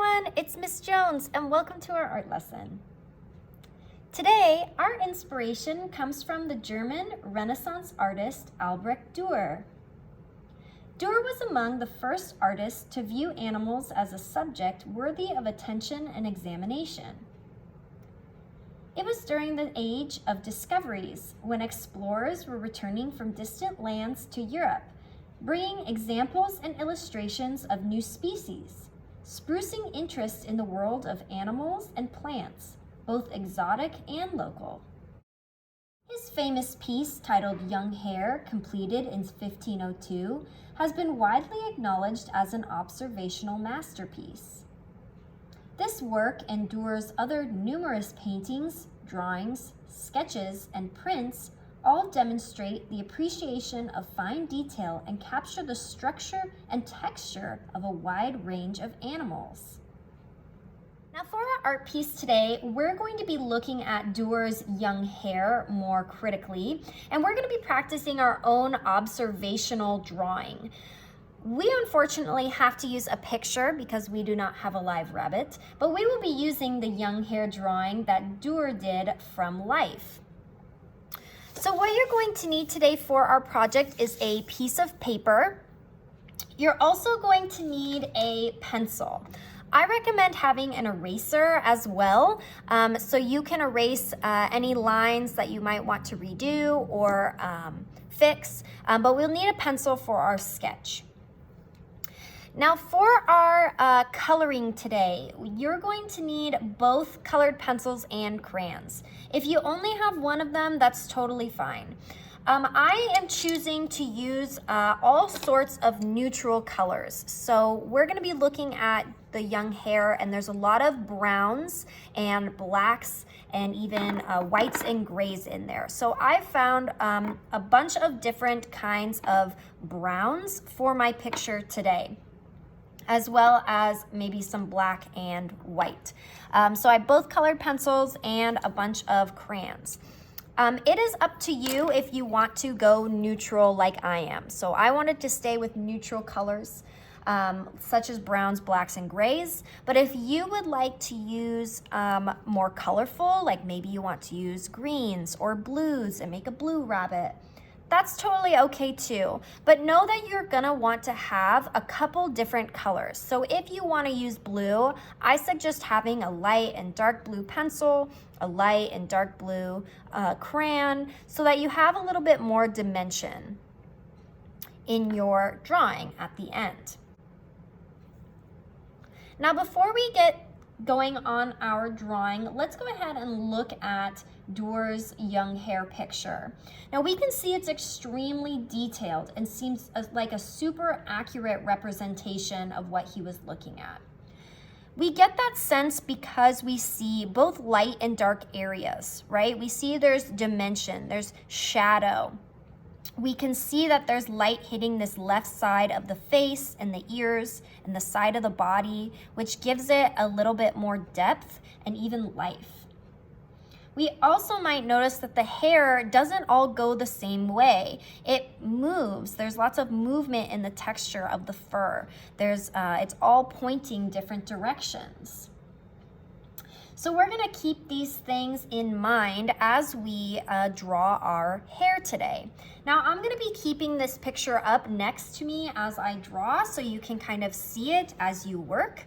everyone, it's Miss Jones and welcome to our art lesson. Today, our inspiration comes from the German Renaissance artist Alrecht Durer. Durer was among the first artists to view animals as a subject worthy of attention and examination. It was during the age of discoveries when explorers were returning from distant lands to Europe, bringing examples and illustrations of new species, sprucing interest in the world of animals and plants, both exotic and local. His famous piece titled Young Hare, completed in 1502, has been widely acknowledged as an observational masterpiece. This work and Durer's other numerous paintings, drawings, sketches, and prints all demonstrate the appreciation of fine detail and capture the structure and texture of a wide range of animals. Now for our art piece today, we're going to be looking at Durer's Young Hare more critically, and we're going to be practicing our own observational drawing. We unfortunately have to use a picture because we do not have a live rabbit, but we will be using the Young Hare drawing that Durer did from life. So what you're going to need today for our project is a piece of paper. You're also going to need a pencil. I recommend having an eraser as well, so you can erase any lines that you might want to redo or fix, but we'll need a pencil for our sketch. Now for our coloring today, you're going to need both colored pencils and crayons. If you only have one of them, that's totally fine. I am choosing to use all sorts of neutral colors. So we're going to be looking at the Young Hare, and there's a lot of browns and blacks and even whites and grays in there. So I found a bunch of different kinds of browns for my picture today, as well as maybe some black and white. So I have both colored pencils and a bunch of crayons. It is up to you if you want to go neutral like I am. So I wanted to stay with neutral colors, such as browns, blacks, and grays. But if you would like to use more colorful, like maybe you want to use greens or blues and make a blue rabbit, that's totally okay too. But know that you're gonna want to have a couple different colors. So if you wanna use blue, I suggest having a light and dark blue pencil, a light and dark blue crayon, so that you have a little bit more dimension in your drawing at the end. Now before we get going on our drawing, let's go ahead and look at Durer's Young Hare picture. Now we can see it's extremely detailed and seems like a super accurate representation of what he was looking at. We get that sense because we see both light and dark areas, right? We see there's dimension, there's shadow. We can see that there's light hitting this left side of the face and the ears and the side of the body, which gives it a little bit more depth and even life. We also might notice that the hair doesn't all go the same way. It moves. There's lots of movement in the texture of the fur. It's all pointing different directions. So we're gonna keep these things in mind as we draw our hair today. Now I'm gonna be keeping this picture up next to me as I draw so you can kind of see it as you work.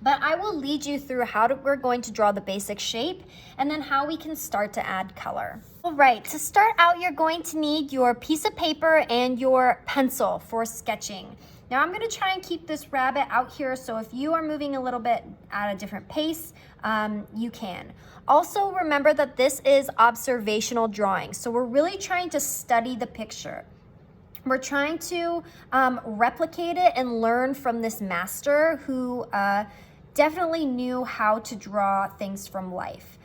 But I will lead you through how we're going to draw the basic shape and then how we can start to add color. All right, to start out, you're going to need your piece of paper and your pencil for sketching. Now I'm gonna try and keep this rabbit out here, so if you are moving a little bit at a different pace, you can. Also remember that this is observational drawing, so we're really trying to study the picture. We're trying to replicate it and learn from this master who definitely knew how to draw things from life.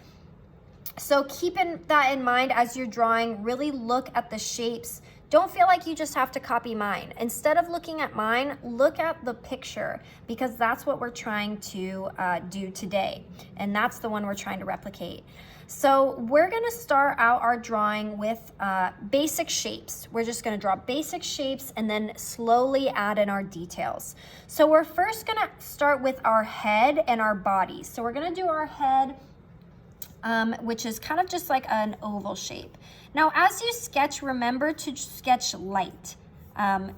So keeping that in mind as you're drawing, really look at the shapes. don't feel like you just have to copy mine. Instead of looking at mine, look at the picture, because that's what we're trying to do today. And that's the one we're trying to replicate. So we're gonna start out our drawing with basic shapes. We're just gonna draw basic shapes and then slowly add in our details. So we're first gonna start with our head and our body. So we're gonna do our head, which is kind of just like an oval shape. Now, as you sketch, remember to sketch light.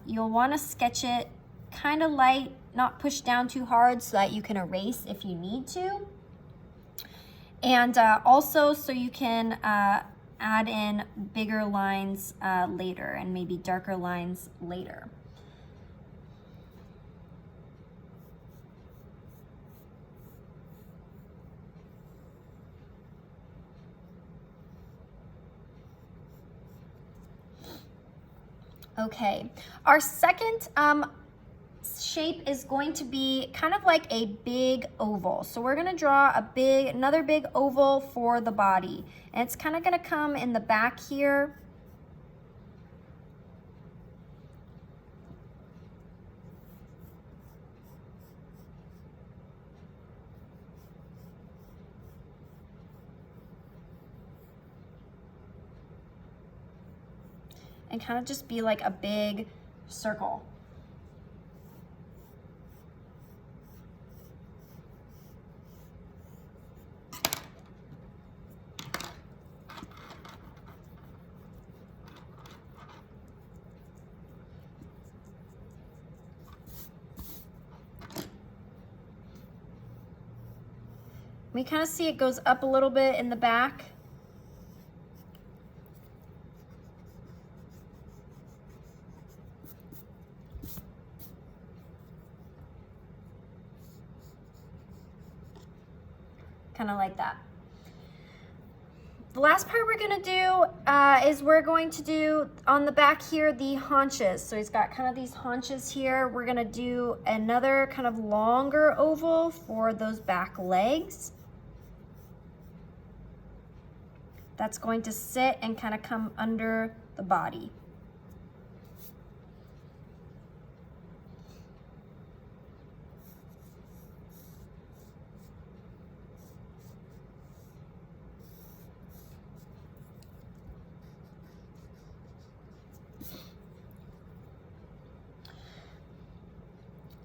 You'll wanna sketch it kind of light, not push down too hard so that you can erase if you need to. And also so you can add in bigger lines later and maybe darker lines later. Okay, our second shape is going to be kind of like a big oval. So we're gonna draw another big oval for the body. And it's kind of gonna come in the back here. And kind of just be like a big circle. We kind of see it goes up a little bit in the back. Kind of like that. The last part we're gonna do is we're going to do on the back here the haunches. So he's got kind of these haunches here. We're gonna do another kind of longer oval for those back legs. That's going to sit and kind of come under the body.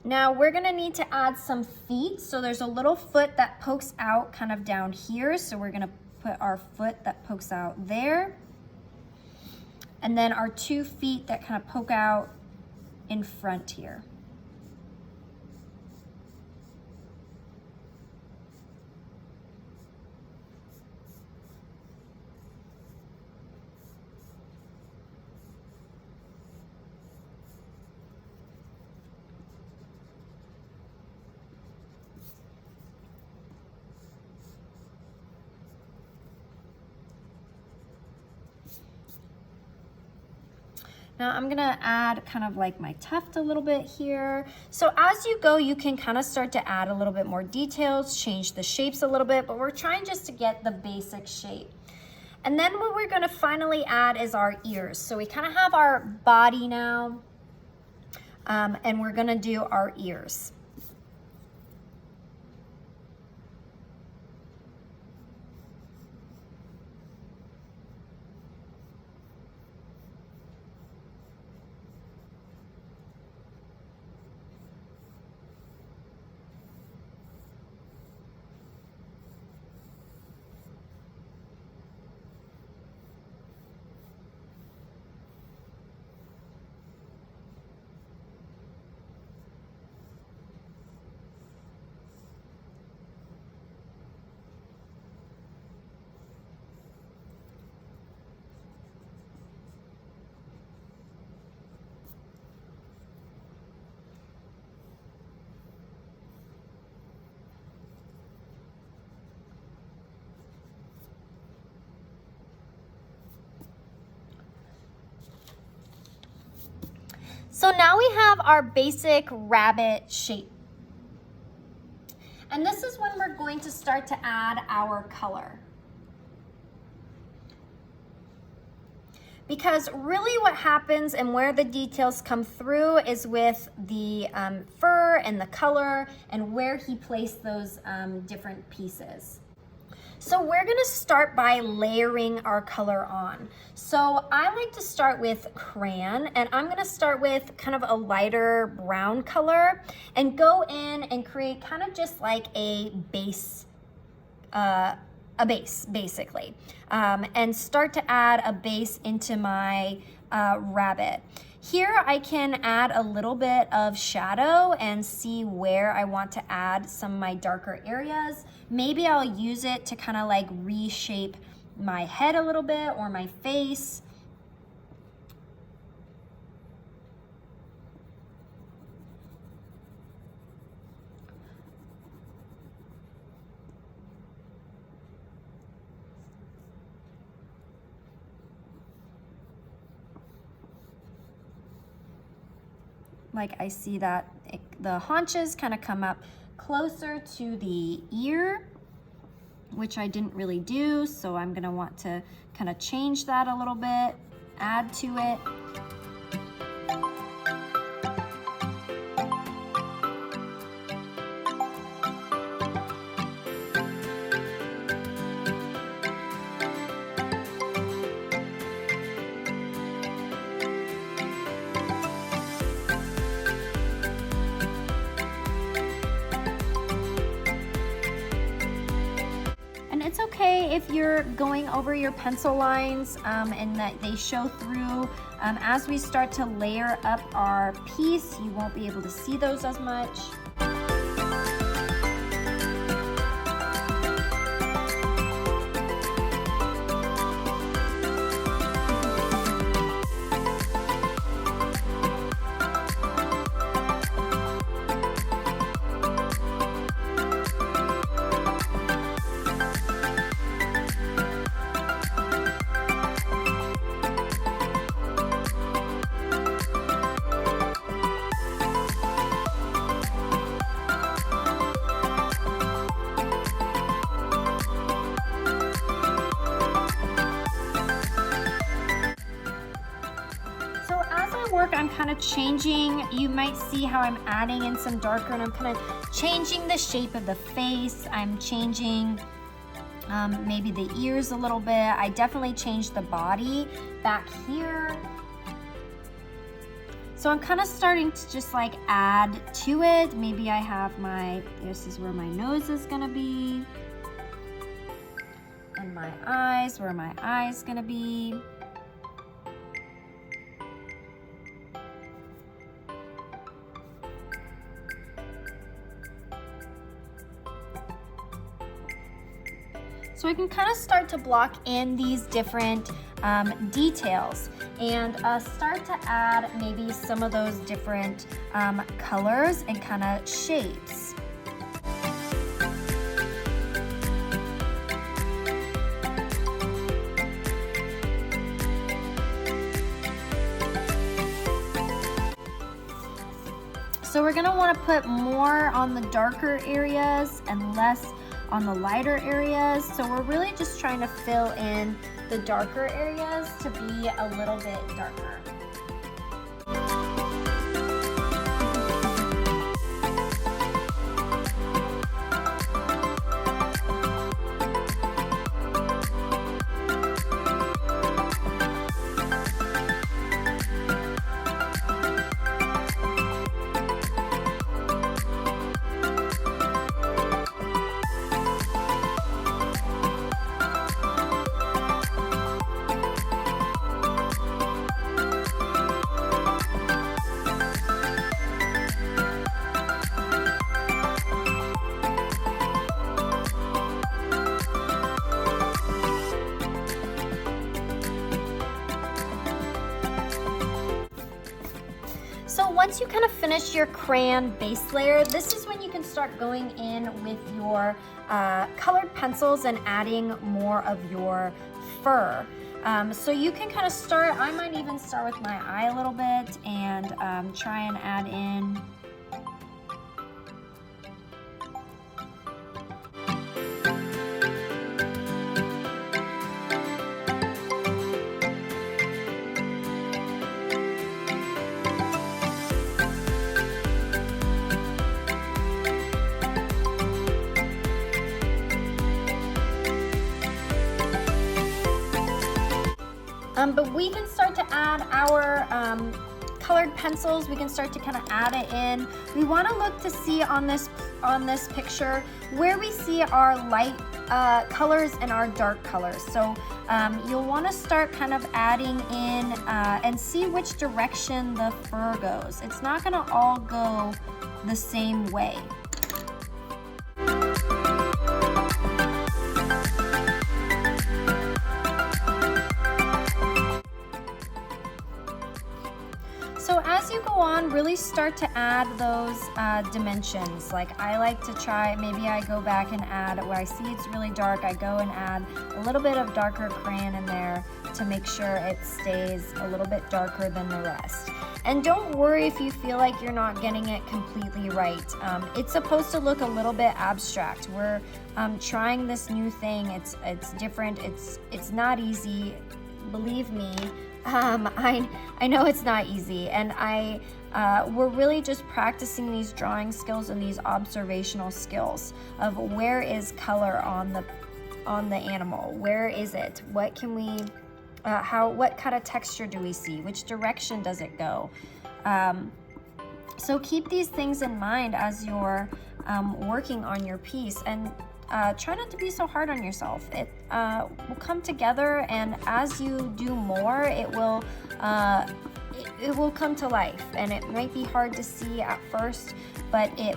Now we're gonna need to add some feet. So there's a little foot that pokes out kind of down here. So we're gonna put our foot that pokes out there. And then our 2 feet that kind of poke out in front here. Now I'm gonna add kind of like my tuft a little bit here. So as you go, you can kind of start to add a little bit more details, change the shapes a little bit, but we're trying just to get the basic shape. And then what we're gonna finally add is our ears. So we kind of have our body now, and we're gonna do our ears. So now we have our basic rabbit shape. And this is when we're going to start to add our color. because really what happens and where the details come through is with the fur and the color and where he placed those different pieces. So we're gonna start by layering our color on. So I like to start with crayon, and I'm gonna start with kind of a lighter brown color and go in and create kind of just like a base basically, and start to add a base into my rabbit. Here I can add a little bit of shadow and see where I want to add some of my darker areas. Maybe I'll use it to kind of like reshape my head a little bit or my face. Like I see that the haunches kind of come up closer to the ear, which I didn't really do, so I'm gonna want to kind of change that a little bit, add to it. It's okay if you're going over your pencil lines and that they show through. As we start to layer up our piece, you won't be able to see those as much. I'm kind of changing. You might see how I'm adding in some darker, and I'm kind of changing the shape of the face. I'm changing maybe the ears a little bit. I definitely changed the body back here. So I'm kind of starting to just like add to it. Maybe I have this is where my nose is gonna be. And my eyes, where my eyes gonna be. So I can kind of start to block in these different details and start to add maybe some of those different colors and kind of shapes. So we're gonna wanna put more on the darker areas and less on the lighter areas. So we're really just trying to fill in the darker areas to be a little bit darker. Once you kind of finish your crayon base layer, this is when you can start going in with your colored pencils and adding more of your fur. So you can kind of start, I might even start with my eye a little bit and try and add in But we can start to add our colored pencils. We can start to kind of add it in. We want to look to see on this picture where we see our light colors and our dark colors. So you'll want to start kind of adding in and see which direction the fur goes. It's not going to all go the same way. So as you go on, really start to add those dimensions. Like I like to try, maybe I go back and add, where I see it's really dark, I go and add a little bit of darker crayon in there to make sure it stays a little bit darker than the rest. And don't worry if you feel like you're not getting it completely right. It's supposed to look a little bit abstract. We're trying this new thing. It's different. It's not easy. Believe me. I know it's not easy, and we're really just practicing these drawing skills and these observational skills of where is color on the animal. Where is it? What can we? What kind of texture do we see? Which direction does it go? So keep these things in mind as you're working on your piece, and try not to be so hard on yourself. It will come together, and as you do more, it will come to life. And it might be hard to see at first, but it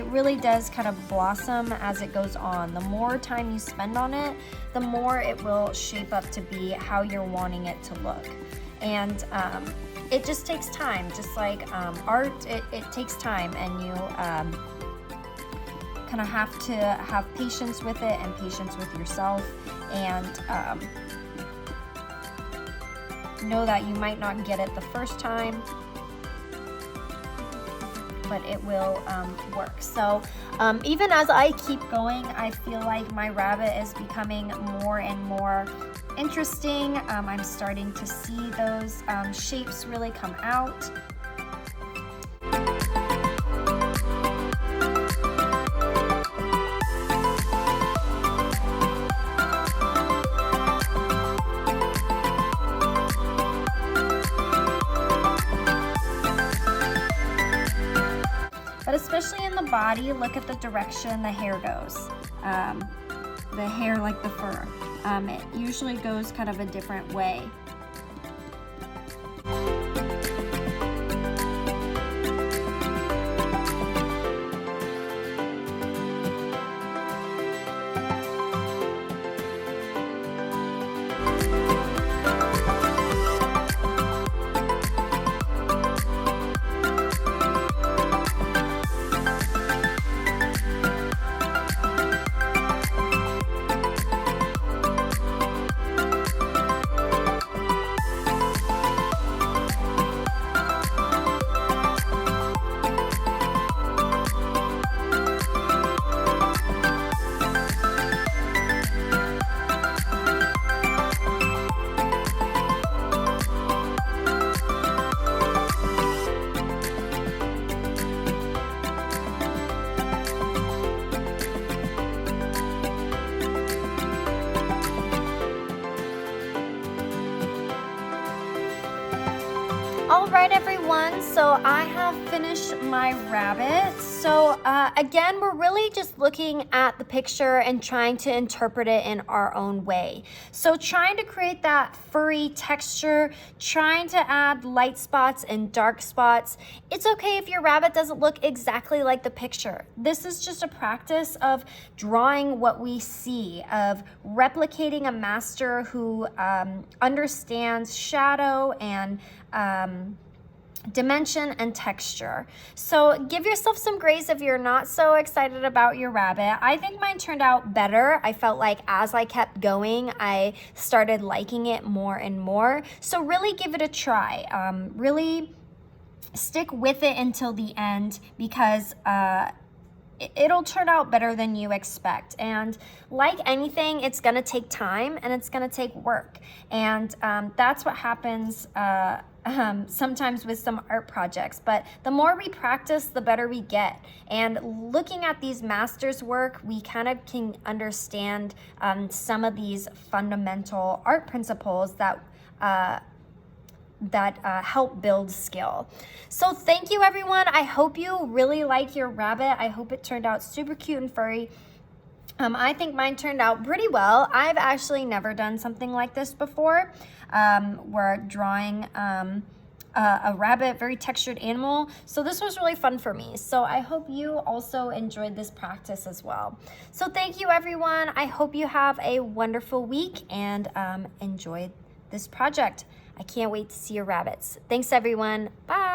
really does kind of blossom as it goes on. The more time you spend on it, the more it will shape up to be how you're wanting it to look. And it just takes time. Just like art, it takes time, and you kind of have to have patience with it and patience with yourself, and know that you might not get it the first time, but it will work. So even as I keep going, I feel like my rabbit is becoming more and more interesting. I'm starting to see those shapes really come out. But especially in the body, look at the direction the hair goes. The hair, like the fur, it usually goes kind of a different way. All right, everyone, so I have finished my rabbit. So again, we're really just looking at the picture and trying to interpret it in our own way. So trying to create that furry texture, trying to add light spots and dark spots. It's okay if your rabbit doesn't look exactly like the picture. This is just a practice of drawing what we see, of replicating a master who understands shadow and dimension and texture. So give yourself some grace if you're not so excited about your rabbit. I think mine turned out better. I felt like as I kept going, I started liking it more and more. So really give it a try. Really stick with it until the end, because it'll turn out better than you expect. And like anything, it's gonna take time and it's gonna take work. And that's what happens sometimes with some art projects. But the more we practice, the better we get. And looking at these masters' work, we kind of can understand some of these fundamental art principles that help build skill. So thank you, everyone. I hope you really like your rabbit. I hope it turned out super cute and furry. I think mine turned out pretty well. I've actually never done something like this before. We're drawing a rabbit, very textured animal. So this was really fun for me. So I hope you also enjoyed this practice as well. So thank you, everyone. I hope you have a wonderful week and enjoy this project. I can't wait to see your rabbits. Thanks, everyone. Bye.